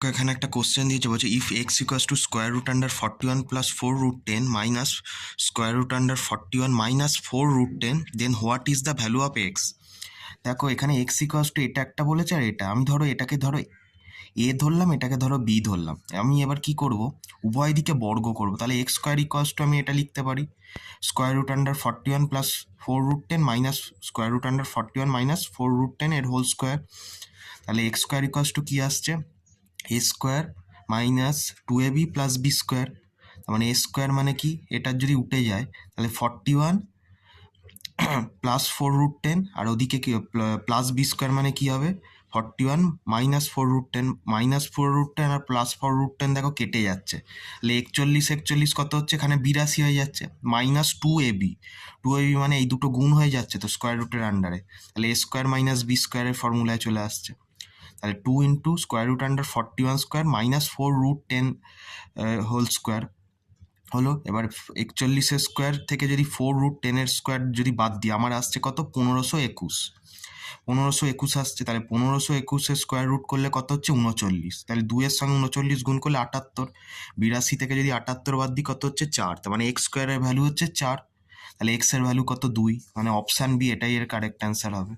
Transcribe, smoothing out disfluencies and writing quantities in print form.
এখানে একটা কোশ্চেন দিয়েছে, বলছে if X equals to square root under 41 plus 4√10 minus square root under 41 minus 4√10, then what is the value of X. দেখো এখানে x equals two এটা একটা বলেছে আর এটা, আমি ধরো এটাকে ধরো এ ধরলাম, এটাকে ধরো বি ধরলাম। আমি এবার কি করব, উভয় দিকে বর্গ করব। তাহলে এক্স স্কোয়ার ইকুয়ালস টু আমি এটা লিখতে পারি square root under 41 plus 4√10 minus square root under 41 minus 4√10 এর হোল স্কোয়ার। তাহলে এক্স স্কোয়ার ইকুয়ালস টু কী আসছে, A square minus 2ab plus B square. তার মানে এ স্কোয়ার মানে কি, এটার যদি উঠে যায় তাহলে 41 প্লাস 4√10, আর ওদিকে কি প্লাস বি স্কোয়ার মানে কি হবে 41 মাইনাস 4√10, মাইনাস 4√10 আর প্লাস 4√10 দেখো কেটে যাচ্ছে। তাহলে 41 কত হচ্ছে, এখানে 82 হয়ে যাচ্ছে। মাইনাস 2ab মানে এই দুটো গুণ হয়ে যাচ্ছে তো স্কোয়ার রুটের আন্ডারে, তাহলে এ স্কোয়ার মাইনাস বি স্কোয়ারের ফর্মুলায় চলে আসছে। তাহলে 2 into square root under 41 square minus 4√10 whole square হলো। এবার 41 স্কোয়ার থেকে যদি 4√10 স্কোয়ার যদি বাদ দিই, আমার আসছে কত, 1521 আসছে। তাহলে 1521 স্কোয়ার রুট করলে কত হচ্ছে, 39। তাহলে 2-এর সঙ্গে 39 গুণ করলে 78। 82 থেকে যদি 78 বাদ দিই কত হচ্ছে, 4। তার মানে এক্স স্কোয়ারের ভ্যালু হচ্ছে 4। তাহলে এক্স এর ভ্যালু কত, 2। মানে অপশান বি এটাই এর কারেক্ট অ্যান্সার হবে।